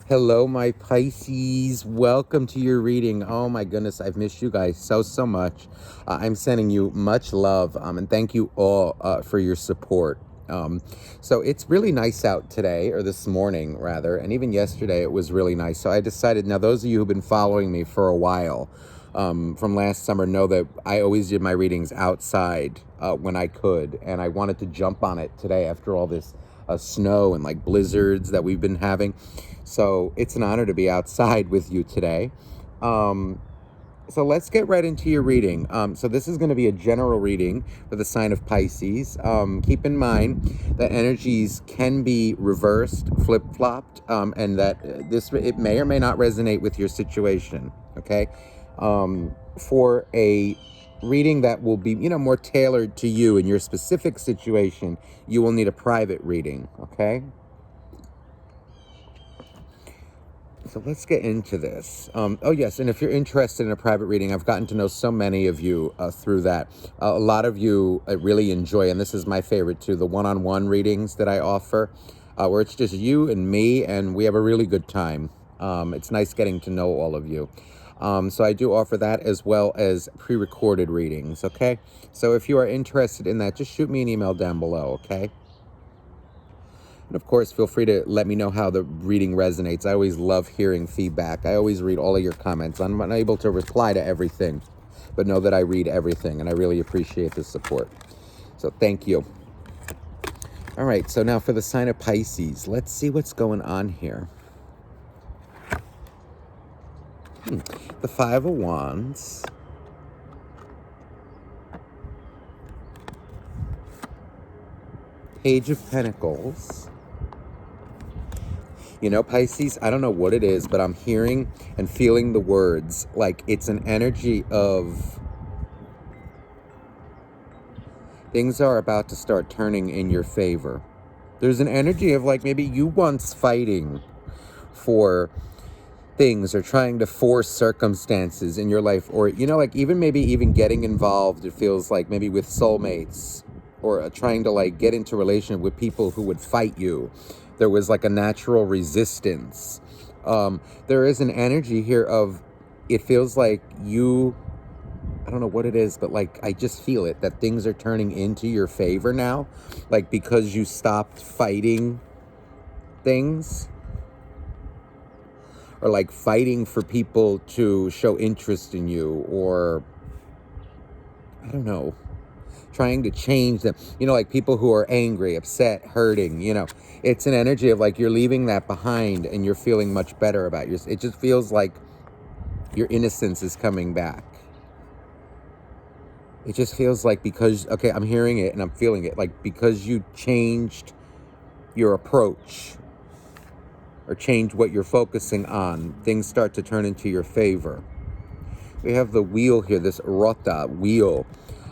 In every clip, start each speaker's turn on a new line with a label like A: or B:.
A: Hello, my Pisces. Welcome to your reading. Oh my goodness, I've missed you guys so much. I'm sending you much love, and thank you all for your support. So it's really nice out today, or this morning rather, and even yesterday it was really nice. So I decided, now those of you who've been following me for a while, from last summer, know that I always did my readings outside when I could, and I wanted to jump on it today after all this snow and like blizzards that we've been having. So it's an honor to be outside with you today. So let's get right into your reading. So this is going to be a general reading for the sign of Pisces. Keep in mind that energies can be reversed, flip-flopped, and that it may or may not resonate with your situation. Okay, for a reading that will be more tailored to you and your specific situation, you will need a private reading. Okay. So let's get into this. Oh, yes, and if you're interested in a private reading, I've gotten to know so many of you through that. A lot of you really enjoy, and this is my favorite too, the one-on-one readings that I offer, where it's just you and me, and we have a really good time. It's nice getting to know all of you. So I do offer that as well as pre-recorded readings, okay? So if you are interested in that, just shoot me an email down below, okay? And of course, feel free to let me know how the reading resonates. I always love hearing feedback. I always read all of your comments. I'm unable to reply to everything, but know that I read everything, and I really appreciate the support. So thank you. All right, so now for the sign of Pisces, let's see what's going on here. The Five of Wands. Page of Pentacles. You know, Pisces, I don't know what it is, but I'm hearing and feeling the words like it's an energy of things are about to start turning in your favor. There's an energy of like maybe you once fighting for things or trying to force circumstances in your life, or, like maybe even getting involved, it feels like maybe with soulmates, or trying to like get into relationship with people who would fight you. There was like a natural resistance. There is an energy here of, it feels like I don't know what it is, but like, I just feel it, that things are turning into your favor now. Like, because you stopped fighting things, or like fighting for people to show interest in you, or I don't know, trying to change them, like people who are angry, upset, hurting, it's an energy of like you're leaving that behind and you're feeling much better about yours. It just feels like your innocence is coming back. It just feels like, because, okay, I'm hearing it and I'm feeling it, like because you changed your approach or change what you're focusing on, things start to turn into your favor. We have the wheel here, this rota wheel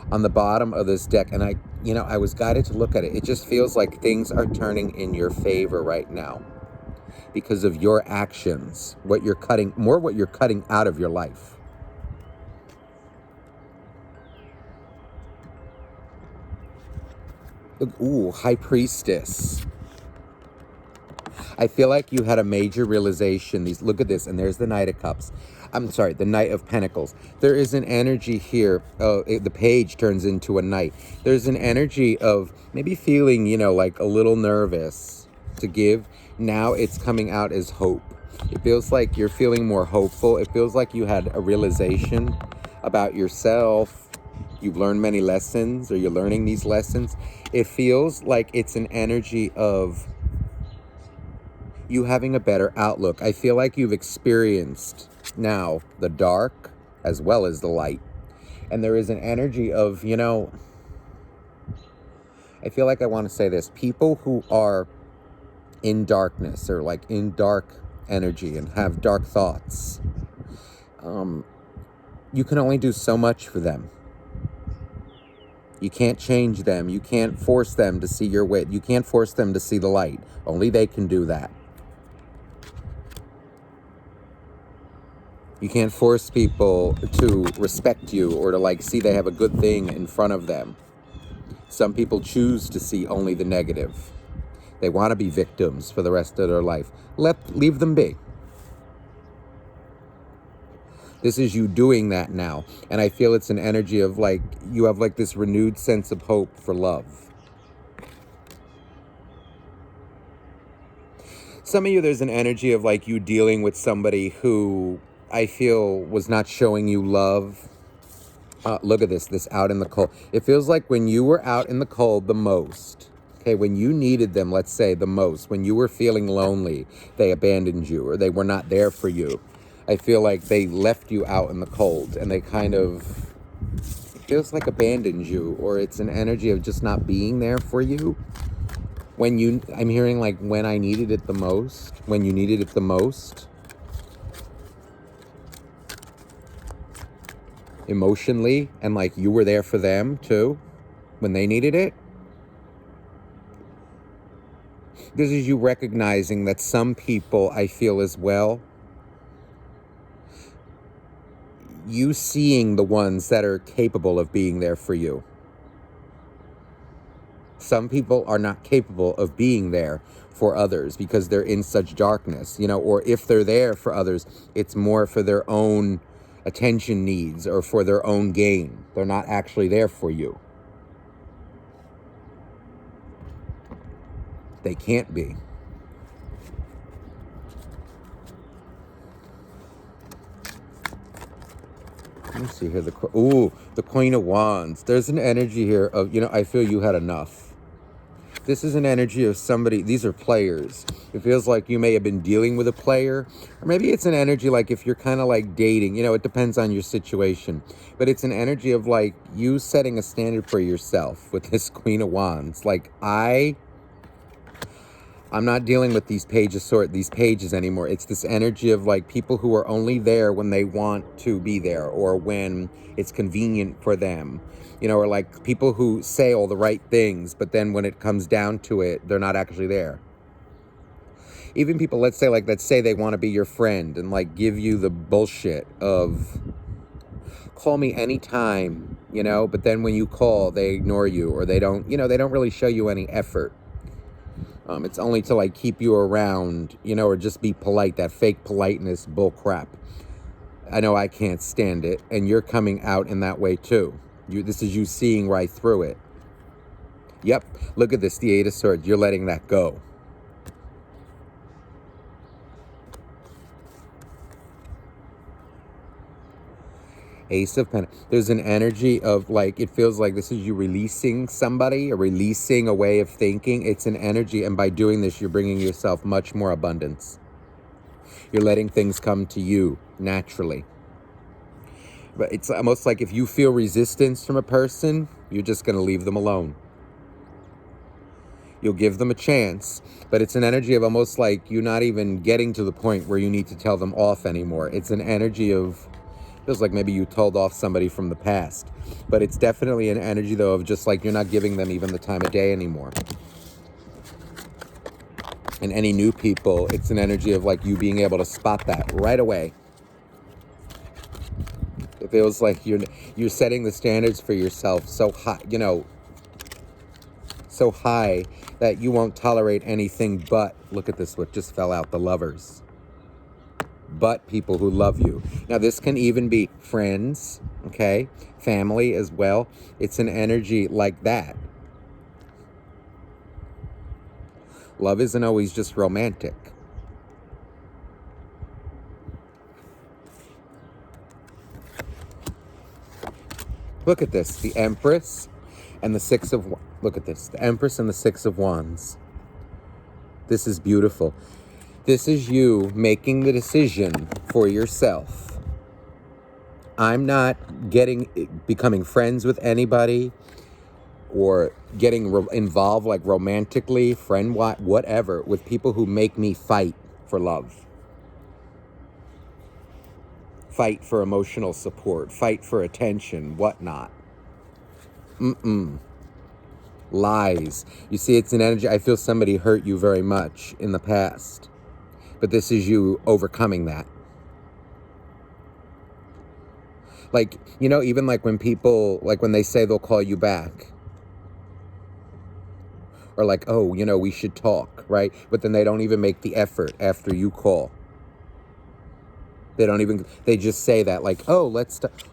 A: on the bottom of this deck, and I was guided to look at it. It just feels like things are turning in your favor right now because of your actions, what you're cutting out of your life. Look, ooh, High Priestess. I feel like you had a major realization. Look at this, and there's the Knight of Cups. I'm sorry, the Knight of Pentacles. There is an energy here. The page turns into a knight. There's an energy of maybe feeling, like a little nervous to give. Now it's coming out as hope. It feels like you're feeling more hopeful. It feels like you had a realization about yourself. You've learned many lessons, or you're learning these lessons. It feels like it's an energy of you having a better outlook. I feel like you've experienced now the dark as well as the light. And there is an energy of, I feel like I want to say this. People who are in darkness, or like in dark energy and have dark thoughts, you can only do so much for them. You can't change them. You can't force them to see your wit. You can't force them to see the light. Only they can do that. You can't force people to respect you, or to like see they have a good thing in front of them. Some people choose to see only the negative. They want to be victims for the rest of their life. Leave them be. This is you doing that now. And I feel it's an energy of like, you have like this renewed sense of hope for love. Some of you, there's an energy of like you dealing with somebody who I feel was not showing you love. Look at this out in the cold. It feels like when you were out in the cold the most, okay, when you needed them, let's say the most, when you were feeling lonely, they abandoned you or they were not there for you. I feel like they left you out in the cold and they kind of, it feels like abandoned you, or it's an energy of just not being there for you. When you, I'm hearing like when I needed it the most, when you needed it the most. Emotionally, and like you were there for them too when they needed it. This is you recognizing that some people, I feel as well, you seeing the ones that are capable of being there for you. Some people are not capable of being there for others because they're in such darkness, you know, or if they're there for others, it's more for their own attention needs or for their own gain. They're not actually there for you. They can't be. Let me see here. The Queen of Wands. There's an energy here of, you know, I feel you had enough. This is an energy of somebody, these are players. It feels like you may have been dealing with a player, or maybe it's an energy like if you're kind of like dating, you know, it depends on your situation. But it's an energy of like you setting a standard for yourself with this Queen of Wands. Like I'm not dealing with these pages anymore. It's this energy of like people who are only there when they want to be there or when it's convenient for them. You know, or like people who say all the right things, but then when it comes down to it, they're not actually there. Even people, let's say they want to be your friend and like give you the bullshit of call me anytime, you know, but then when you call, they ignore you or they don't, you know, they don't really show you any effort. It's only to like keep you around, you know, or just be polite, that fake politeness bull crap. I know I can't stand it, and you're coming out in that way too. This is you seeing right through it. Yep, look at this, the Eight of Swords. You're letting that go. Ace of Pentacles. There's an energy of like, it feels like this is you releasing somebody or releasing a way of thinking. It's an energy, and by doing this, you're bringing yourself much more abundance. You're letting things come to you naturally. But it's almost like if you feel resistance from a person, you're just going to leave them alone. You'll give them a chance, but it's an energy of almost like you're not even getting to the point where you need to tell them off anymore. It's an energy of, feels like maybe you told off somebody from the past, but it's definitely an energy though of just like you're not giving them even the time of day anymore. And any new people, it's an energy of like you being able to spot that right away. It feels like you're setting the standards for yourself so high, you know, so high that you won't tolerate anything but, look at this, what just fell out, the Lovers. But people who love you. Now this can even be friends, okay, family as well. It's an energy like that. Love isn't always just romantic. Look at this, the Empress and the Six of, look at this, the Empress and the Six of Wands. This is beautiful. This is you making the decision for yourself. I'm not becoming friends with anybody or getting involved like romantically, whatever, with people who make me fight for love. Fight for emotional support, fight for attention, whatnot. Lies. You see, it's an energy. I feel somebody hurt you very much in the past, but this is you overcoming that. Like, you know, even like when people, like when they say they'll call you back, or like, oh, you know, we should talk, right? But then they don't even make the effort after you call. They don't even, they just say that like, oh,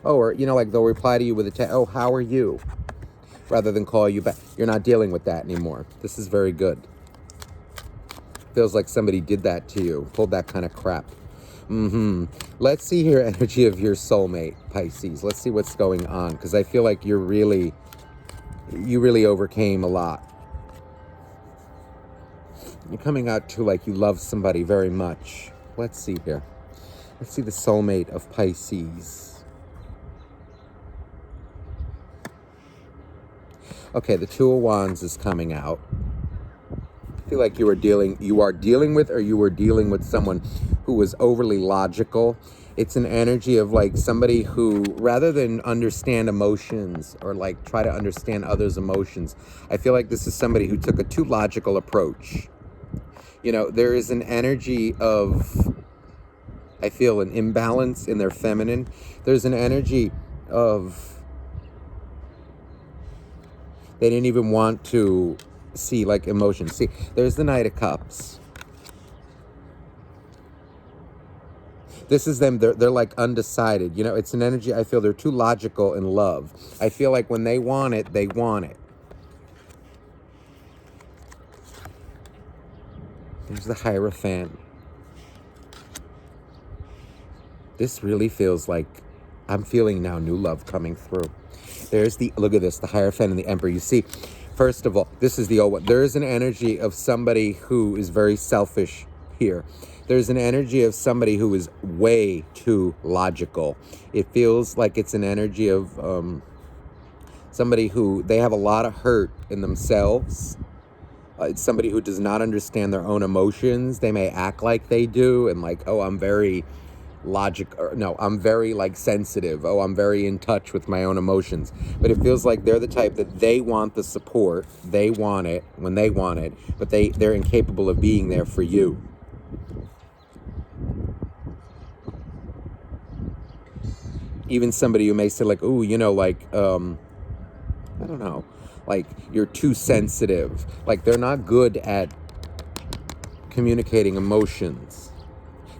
A: or, you know, like they'll reply to you with a text, oh, how are you? Rather than call you back. You're not dealing with that anymore. This is very good. Feels like somebody did that to you, pulled that kind of crap. Let's see here, energy of your soulmate, Pisces. Let's see what's going on, because I feel like you really overcame a lot. You're coming out to like you love somebody very much. Let's see here. Let's see the soulmate of Pisces. Okay, the Two of Wands is coming out. I feel like you are dealing with someone who was overly logical. It's an energy of like somebody who, rather than understand emotions or like try to understand others' emotions, I feel like this is somebody who took a too logical approach. You know, there is an energy of, I feel, an imbalance in their feminine. There's an energy of, they didn't even want to see like emotions. See, there's the Knight of Cups. This is them, they're like undecided. You know, it's an energy, I feel they're too logical in love. I feel like when they want it, they want it. There's the Hierophant. This really feels like, I'm feeling now new love coming through. There's the, look at this, the Hierophant and the Emperor. You see, first of all, this is the old one. There is an energy of somebody who is very selfish here. There's an energy of somebody who is way too logical. It feels like it's an energy of somebody who, they have a lot of hurt in themselves. It's somebody who does not understand their own emotions. They may act like they do and like, oh, I'm very I'm very like sensitive. Oh, I'm very in touch with my own emotions. But it feels like they're the type that they want the support. They want it when they want it, but they're incapable of being there for you. Even somebody who may say like, oh, you know, like, I don't know, like you're too sensitive. Like they're not good at communicating emotions.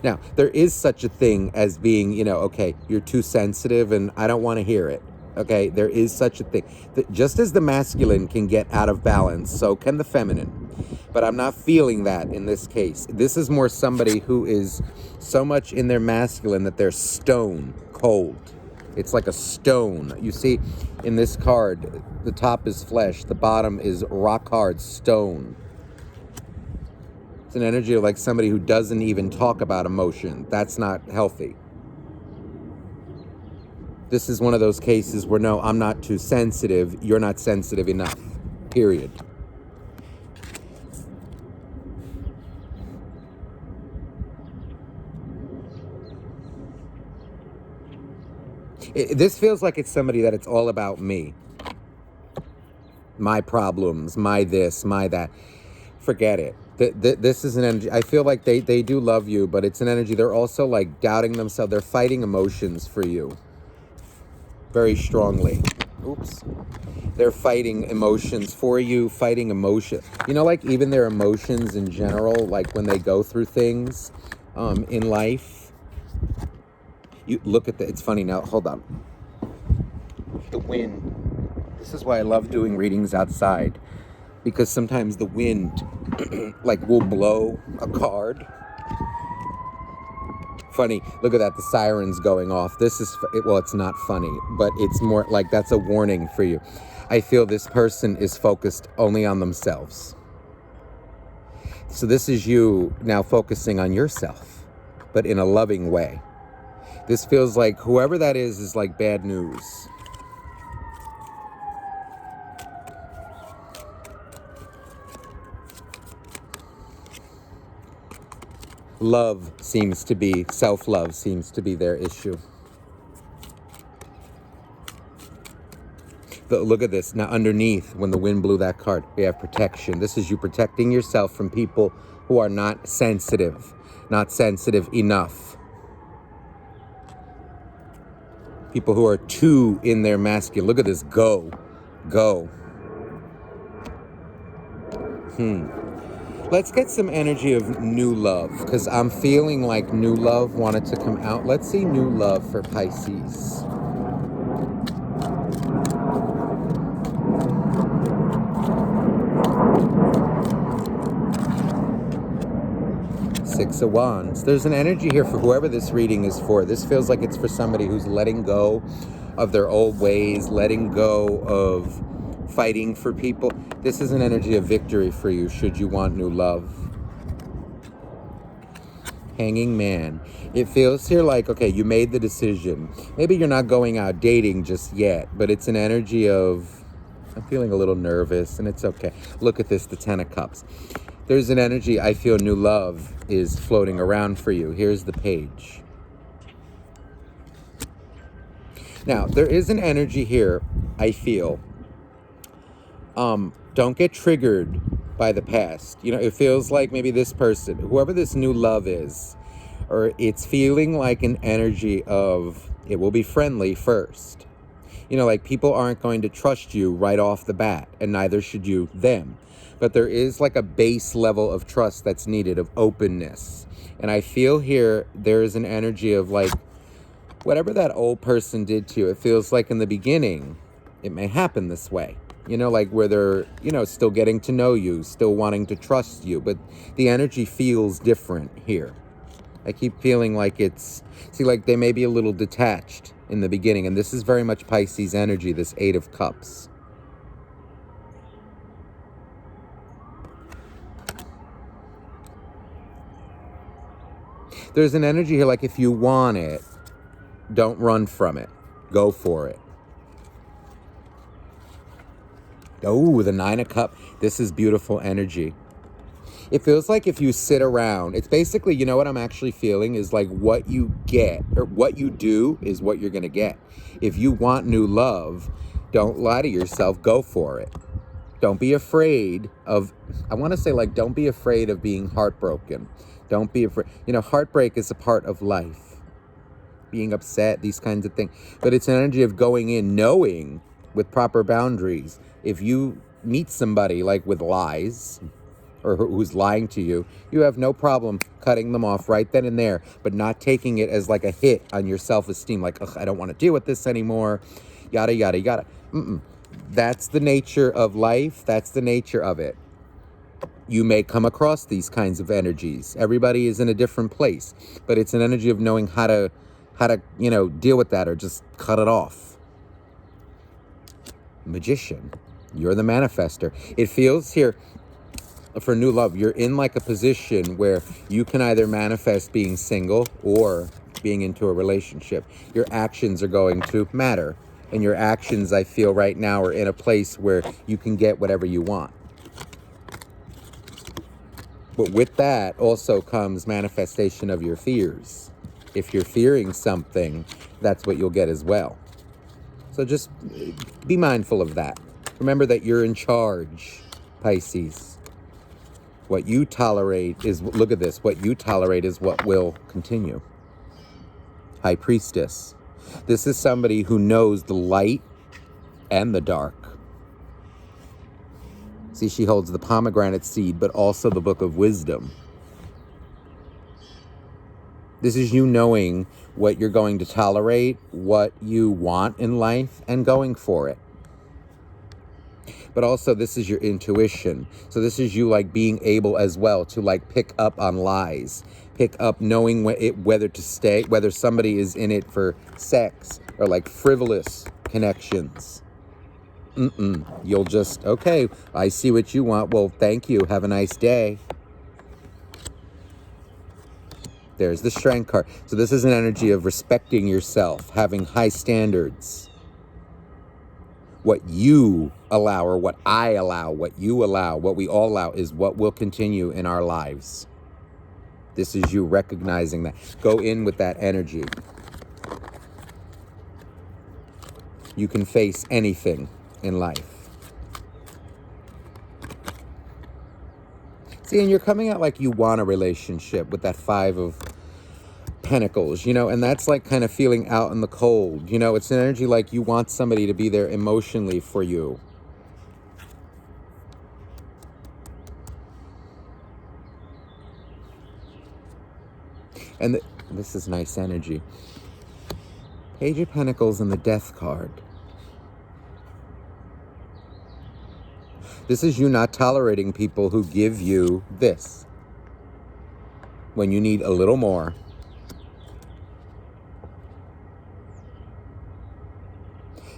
A: Now, there is such a thing as being, you know, okay, you're too sensitive and I don't want to hear it. Okay, there is such a thing. Just as the masculine can get out of balance, so can the feminine. But I'm not feeling that in this case. This is more somebody who is so much in their masculine that they're stone cold. It's like a stone. You see, in this card, the top is flesh, the bottom is rock hard stone. It's an energy of like somebody who doesn't even talk about emotion. That's not healthy. This is one of those cases where, no, I'm not too sensitive. You're not sensitive enough. Period. This feels like it's somebody that it's all about me. My problems, my this, my that. Forget it. This is an energy. I feel like they do love you, but it's an energy. They're also like doubting themselves. They're fighting emotions for you very strongly. Oops. They're fighting emotions for you, fighting emotion. You know, like even their emotions in general, like when they go through things in life. You look at it's funny now. Hold on. The wind. This is why I love doing readings outside. Because sometimes the wind like will blow a card. Funny, look at that, the siren's going off. This is, well, it's not funny, but it's more like that's a warning for you. I feel this person is focused only on themselves. So this is you now focusing on yourself, but in a loving way. This feels like whoever that is like bad news. Love seems to be, self-love seems to be their issue. Look at this. Now underneath, when the wind blew that card, we have protection. This is you protecting yourself from people who are not sensitive enough. People who are too in their masculine. Look at this. Go. Let's get some energy of new love, because I'm feeling like new love wanted to come out. Let's see new love for Pisces. Six of Wands. There's an energy here for whoever this reading is for. This feels like it's for somebody who's letting go of their old ways, letting go of fighting for people. This is an energy of victory for you should you want new love. Hanging Man. It feels here like, okay, you made the decision. Maybe you're not going out dating just yet, but it's an energy of, I'm feeling a little nervous, and it's okay. Look at this, the Ten of Cups. There's an energy, I feel new love is floating around for you. Here's the page. Now, there is an energy here, I feel. Don't get triggered by the past. You know, it feels like maybe this person, whoever this new love is, or it's feeling like an energy of, it will be friendly first. You know, like people aren't going to trust you right off the bat, and neither should you them. But there is like a base level of trust that's needed, of openness. And I feel here there is an energy of like, whatever that old person did to you, it feels like in the beginning, it may happen this way. You know, like where they're, you know, still getting to know you, still wanting to trust you. But the energy feels different here. I keep feeling like it's, see, like they may be a little detached in the beginning. And this is very much Pisces energy, this Eight of Cups. There's an energy here, like if you want it, don't run from it. Go for it. Oh, the Nine of Cups. This is beautiful energy. It feels like if you sit around, it's basically, you know what I'm actually feeling is like what you get, or what you do is what you're going to get. If you want new love, don't lie to yourself. Go for it. Don't be afraid of, I want to say like, don't be afraid of being heartbroken. Don't be afraid. You know, heartbreak is a part of life. Being upset, these kinds of things. But it's an energy of going in, knowing with proper boundaries. If you meet somebody like with lies, or who's lying to you, you have no problem cutting them off right then and there, but not taking it as like a hit on your self-esteem, like, ugh, I don't want to deal with this anymore, yada, yada, yada. That's the nature of life. That's the nature of it. You may come across these kinds of energies. Everybody is in a different place, but it's an energy of knowing how to, you know, deal with that or just cut it off. Magician. You're the manifester. It feels here for new love, you're in like a position where you can either manifest being single or being into a relationship. Your actions are going to matter. And your actions, I feel right now, are in a place where you can get whatever you want. But with that also comes manifestation of your fears. If you're fearing something, that's what you'll get as well. So just be mindful of that. Remember that you're in charge, Pisces. What you tolerate is, look at this, what you tolerate is what will continue. High Priestess. This is somebody who knows the light and the dark. See, she holds the pomegranate seed, but also the book of wisdom. This is you knowing what you're going to tolerate, what you want in life, and going for it. But also, this is your intuition. So this is you like being able as well to like pick up on lies, pick up knowing whether to stay, whether somebody is in it for sex or like frivolous connections. You'll just, okay, I see what you want. Well, thank you. Have a nice day. There's the Strength card. So this is an energy of respecting yourself, having high standards. What you allow, or what I allow, what you allow, what we all allow is what will continue in our lives. This is you recognizing that. Go in with that energy. You can face anything in life. See, and you're coming out like you want a relationship with that Five of Pentacles, you know, and that's like kind of feeling out in the cold. You know, it's an energy like you want somebody to be there emotionally for you. And this is nice energy. Page of Pentacles and the Death card. This is you not tolerating people who give you this when you need a little more.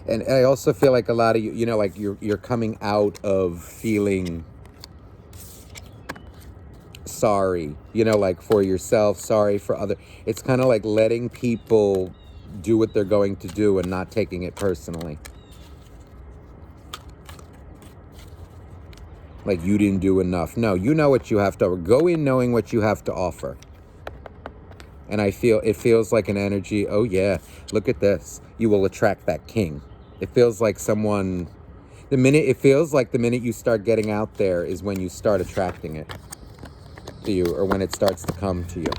A: And I also feel like a lot of you, like you're coming out of feeling sorry, like for yourself, sorry for other. It's kind of like letting people do what they're going to do and not taking it personally. Like you didn't do enough. No, you know what you have to offer. Go in knowing what you have to offer. And it feels like an energy. Oh yeah, look at this. You will attract that king. It feels like it feels like the minute you start getting out there is when you start attracting it to you, or when it starts to come to you.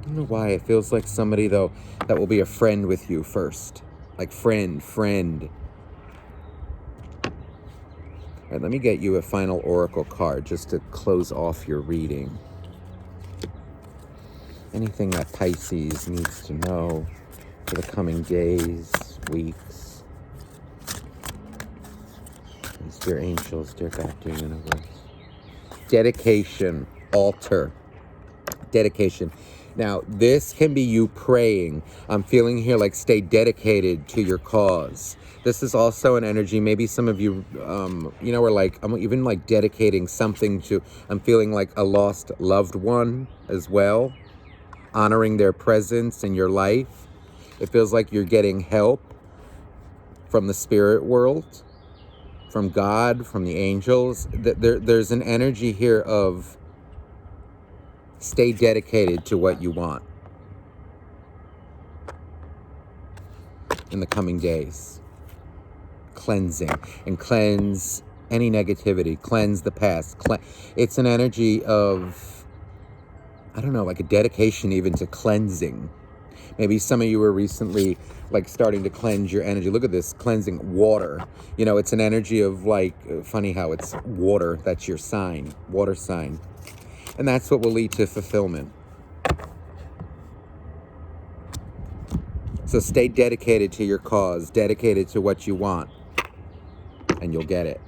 A: I don't know why. It feels like somebody, though, that will be a friend with you first. Like friend. All right, let me get you a final oracle card just to close off your reading. Anything that Pisces needs to know for the coming days, weeks. Please, dear angels, dear God, dear universe. Dedication, altar, dedication. Now, this can be you praying. I'm feeling here like stay dedicated to your cause. This is also an energy. Maybe some of you, are like, I'm even like dedicating something to, I'm feeling like a lost loved one as well. Honoring their presence in your life. It feels like you're getting help from the spirit world, from God, from the angels. There's an energy here of stay dedicated to what you want in the coming days. Cleansing, and cleanse any negativity, cleanse the past. It's an energy of, I don't know, like a dedication even to cleansing. Maybe some of you were recently like starting to cleanse your energy. Look at this, cleansing water. It's an energy of like, funny how it's water. That's your sign, water sign. And that's what will lead to fulfillment. So stay dedicated to your cause, dedicated to what you want, and you'll get it.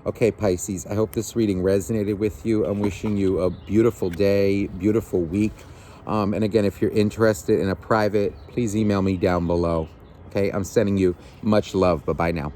A: Okay, Pisces, I hope this reading resonated with you. I'm wishing you a beautiful day, beautiful week. And again, if you're interested in a private, please email me down below. Okay, I'm sending you much love. Bye-bye now.